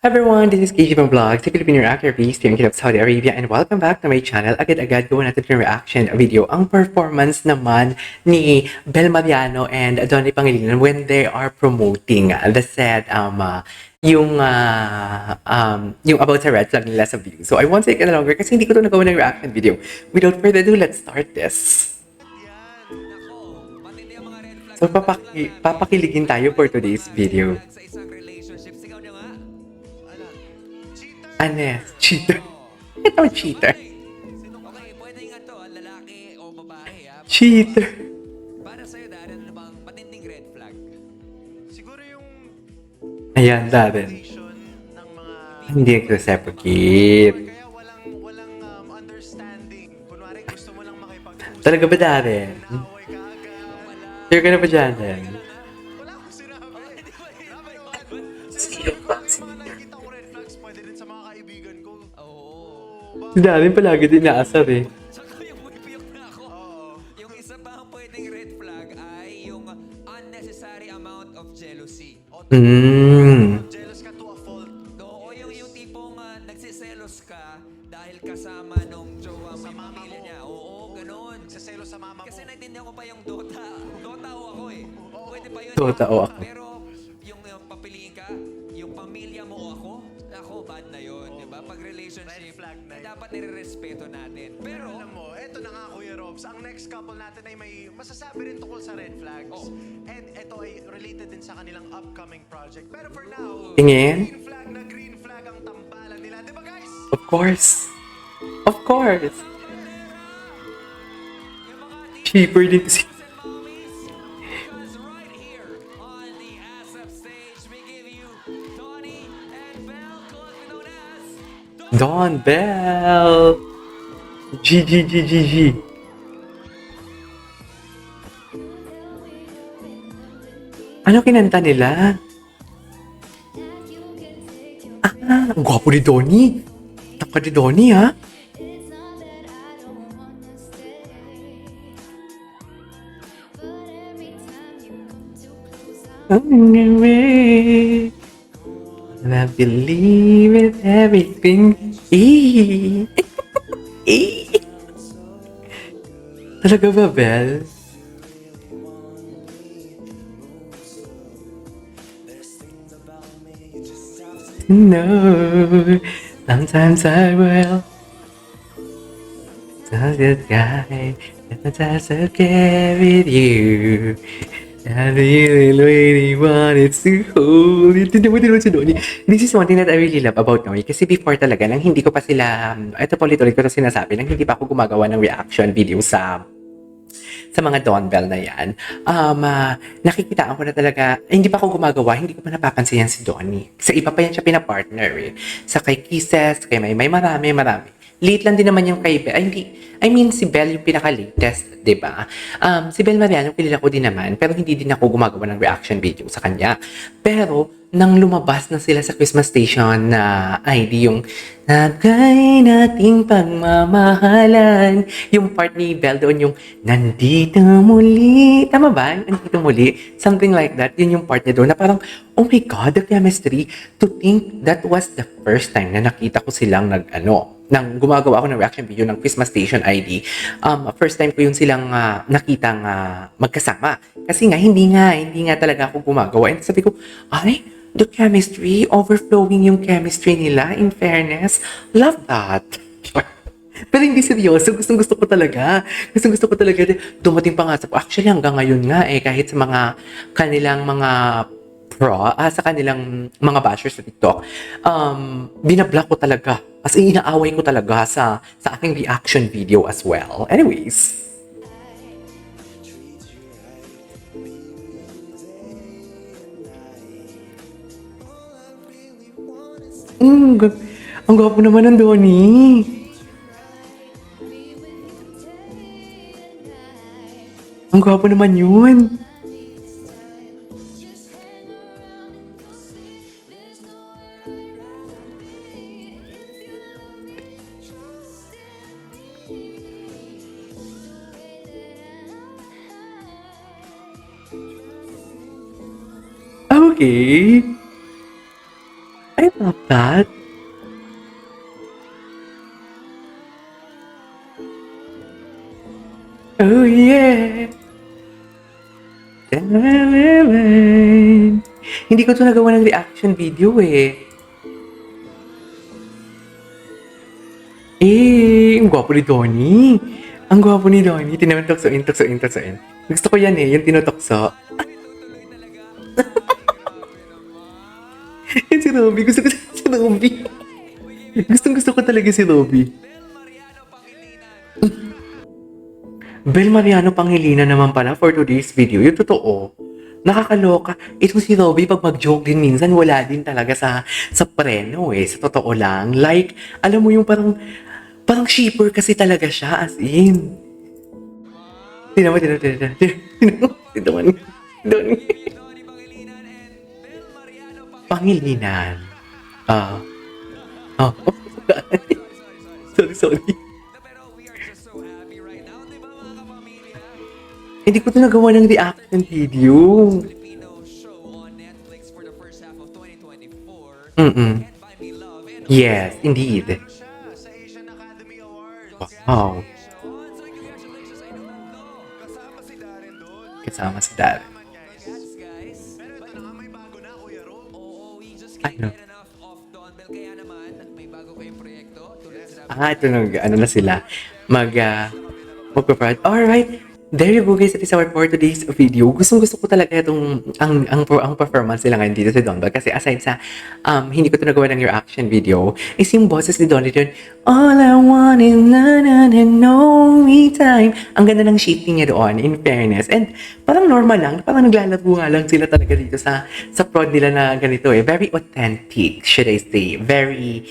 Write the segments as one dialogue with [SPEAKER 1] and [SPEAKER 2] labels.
[SPEAKER 1] Hi everyone, this is KG from Vlog, si Filipino reactor streaming of Saudi Arabia, and welcome back to my channel. Agad-agad gawa natin yung reaction video. Ang performance naman ni Bel Mariano and Donnie Pangilinan when they are promoting the set, yung about sa red flag nila sa view. So I won't take any longer kasi hindi ko ito nagawa ng reaction video. Without further ado, let's start this. So papakiligin tayo for today's video. Ano? Cheater. Ito, cheater.
[SPEAKER 2] Okay, pwede nga to, lalaki o babae ha.
[SPEAKER 1] Cheater.
[SPEAKER 2] Para sa'yo, Darren, ano bang matinding red flag?
[SPEAKER 3] Siguro yung
[SPEAKER 1] Ayan, Darren.
[SPEAKER 3] relation ng mga
[SPEAKER 1] Hindi nag-reciprocate.
[SPEAKER 3] kaya walang understanding. Kunwari gusto mo lang makipag-usap.
[SPEAKER 1] Talaga ba, Darren?
[SPEAKER 3] Away ka agad.
[SPEAKER 1] Sure ka na ba dyan, Darren?
[SPEAKER 3] Wala akong sinabi. Grabe yun.
[SPEAKER 1] Sino ba?
[SPEAKER 3] Mga nakikita ko red flags pwede rin sa mga kaibigan ko.
[SPEAKER 2] Oo.
[SPEAKER 1] Si Darren palagi din naasar eh.
[SPEAKER 2] Saka yung puyok na ako. Yung isa pang pwedeng red flag ay yung unnecessary amount of jealousy.
[SPEAKER 3] Jealous ka to a fault.
[SPEAKER 2] O yung tipong nagsiselos ka dahil kasama nung jowa mo yung pamilya niya. Oo, ganun.
[SPEAKER 3] Nagsaselo sa mama mo.
[SPEAKER 2] Kasi naintindihan ko pa yung Dota. Dota o ako eh. Pwede pa yun.
[SPEAKER 1] Dota o ako.
[SPEAKER 2] Pero yung papiliin ka, yung pamilya mo o ako, bad na yun. Diba? Pag relationship,
[SPEAKER 3] Red flag na yun.
[SPEAKER 2] dapat nire-respeto natin. Pero,
[SPEAKER 3] Alam mo, eto na nga Kuya Robs, ang next couple natin ay may masasabi rin tungkol sa red flags.
[SPEAKER 2] Oh.
[SPEAKER 3] And eto ay related din sa kanilang upcoming project. Pero for now,
[SPEAKER 1] Tingin?
[SPEAKER 3] green flag ang tambalan nila. Di ba guys?
[SPEAKER 1] Of course. Of course.
[SPEAKER 2] yung mga
[SPEAKER 1] Cheaper din si...
[SPEAKER 2] and mommies, because right here on the ASAP stage, we give you Donnie and Belle, colloquially known as
[SPEAKER 1] Don Bell. GGGGG. Ano kinanta nila? Ah, ang gwapo ni Donnie. Taka ni Donnie, ha? And I believe in everything. Talaga ba, Belle? No, sometimes I will. Sounds good guy, sometimes I'll care with you. I really wanted to hold you. Hindi mo si Donnie. This is one thing that I really love about Donnie. Kasi before talaga, nang hindi ko pa sila, ito po ulit ko ito sinasabi, nang hindi pa ako gumagawa ng reaction video sa mga Don Bell na yan, nakikitaan ko na talaga, hindi pa ako gumagawa, hindi ko pa napapansin yan si Donnie. Sa iba pa yan siya pinapartner eh. Sa kay Kisses, kay May marami. Late lang din naman yung kay Belle. I mean, si Belle yung pinaka-latest, di ba? Si Belle Mariano, kilala ko din naman, pero hindi din ako gumagawa ng reaction video sa kanya. Pero, nang lumabas na sila sa Christmas Station na ID, yung Nagay nating pagmamahalan. Yung part ni Belle doon, yung Nandito muli. Tama ba? Nandito muli. Something like that. Yun yung part niya doon na parang, oh my God, the chemistry. To think that was the first time na nakita ko silang nang gumagawa ako ng reaction video ng Christmas Station ID. First time ko yun silang nakitang magkasama. Kasi nga, hindi nga talaga ako gumagawa. And sabi ko, ay, the chemistry, overflowing yung chemistry nila, in fairness. Love that. Pero hindi seryoso, gustong-gusto ko talaga. Gustong-gusto ko talaga. Dumating pa nga sa, actually hanggang ngayon nga kahit sa mga kanilang mga sa kanilang mga bashers sa TikTok, binablock ko talaga. As in, inaaway ko talaga sa aking reaction video as well. Anyways. Ang gwapo naman ng Donnie. Ang gwapo naman yun. Okay. I love that? Oh yeah. Hindi ko to nagawa ng reaction video eh. Ang gwapo ni Donnie. Ang gwapo ni Donnie. Tinaman tuksoin. Gusto ko yan eh, yung tinutokso. Yan si Robby. Gusto ko si Robby. Gusto ko talaga si Robby. Bel Mariano Pangilinan naman pala for today's video. Yung totoo. Nakakaloka. Ito si Robby, pag mag-joke din minsan, wala din talaga sa preno eh. Sa totoo lang. Like, alam mo yung parang shipper kasi talaga siya, as in. Tinaman. Pangilinan. Oh. Sorry.
[SPEAKER 2] Pero we are just so happy right now, di ba mga kapamilya?
[SPEAKER 1] Hindi ko ito nagawa ng reaction video.
[SPEAKER 2] Filipino show on Netflix for the first half of 2024.
[SPEAKER 1] Mm-mm.
[SPEAKER 2] Can't Buy Me Love. And
[SPEAKER 1] Yes, indeed.
[SPEAKER 3] Siya sa Asian Academy Awards.
[SPEAKER 1] Wow.
[SPEAKER 2] congratulations, congratulations, I don't know.
[SPEAKER 3] Kasama si Darren doon.
[SPEAKER 1] Kasama si Darren.
[SPEAKER 3] Naman, guys.
[SPEAKER 2] Congrats, guys.
[SPEAKER 3] Pero ito na nga, may bago na, Kuya Rob.
[SPEAKER 2] Oo, we just
[SPEAKER 1] Ay,
[SPEAKER 2] can't
[SPEAKER 1] no.
[SPEAKER 2] get enough of Don Bell. Kaya naman, may bago kayong proyekto. Tulad sinabi
[SPEAKER 1] Ito na sila. Magpa-prod. Alright. There you go guys, that is our for today's video. Gusto ko talaga itong ang performance nila ngayon dito sa Don Bell. Kasi aside sa hindi ko ito nagawa ng reaction video, is yung boses ni Donnie doon, all I want is na no me time. Ang ganda ng shifting niya doon, in fairness. And parang normal lang, parang naglalaro nga lang sila talaga dito sa prod nila na ganito eh. Very authentic, should I say. Very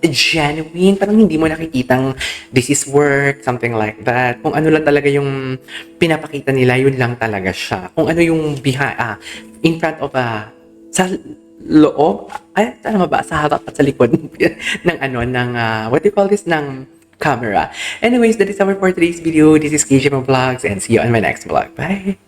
[SPEAKER 1] genuine. Parang hindi mo nakikitang this is work, something like that. Kung ano lang talaga yung pinapakita nila, yun lang talaga siya. Kung ano yung in front of sa loob, tama ba? Sa harap at sa likod ng what do you call this? Ng camera. Anyways, that is our for today's video. This is KJ Vlogs and see you on my next vlog. Bye!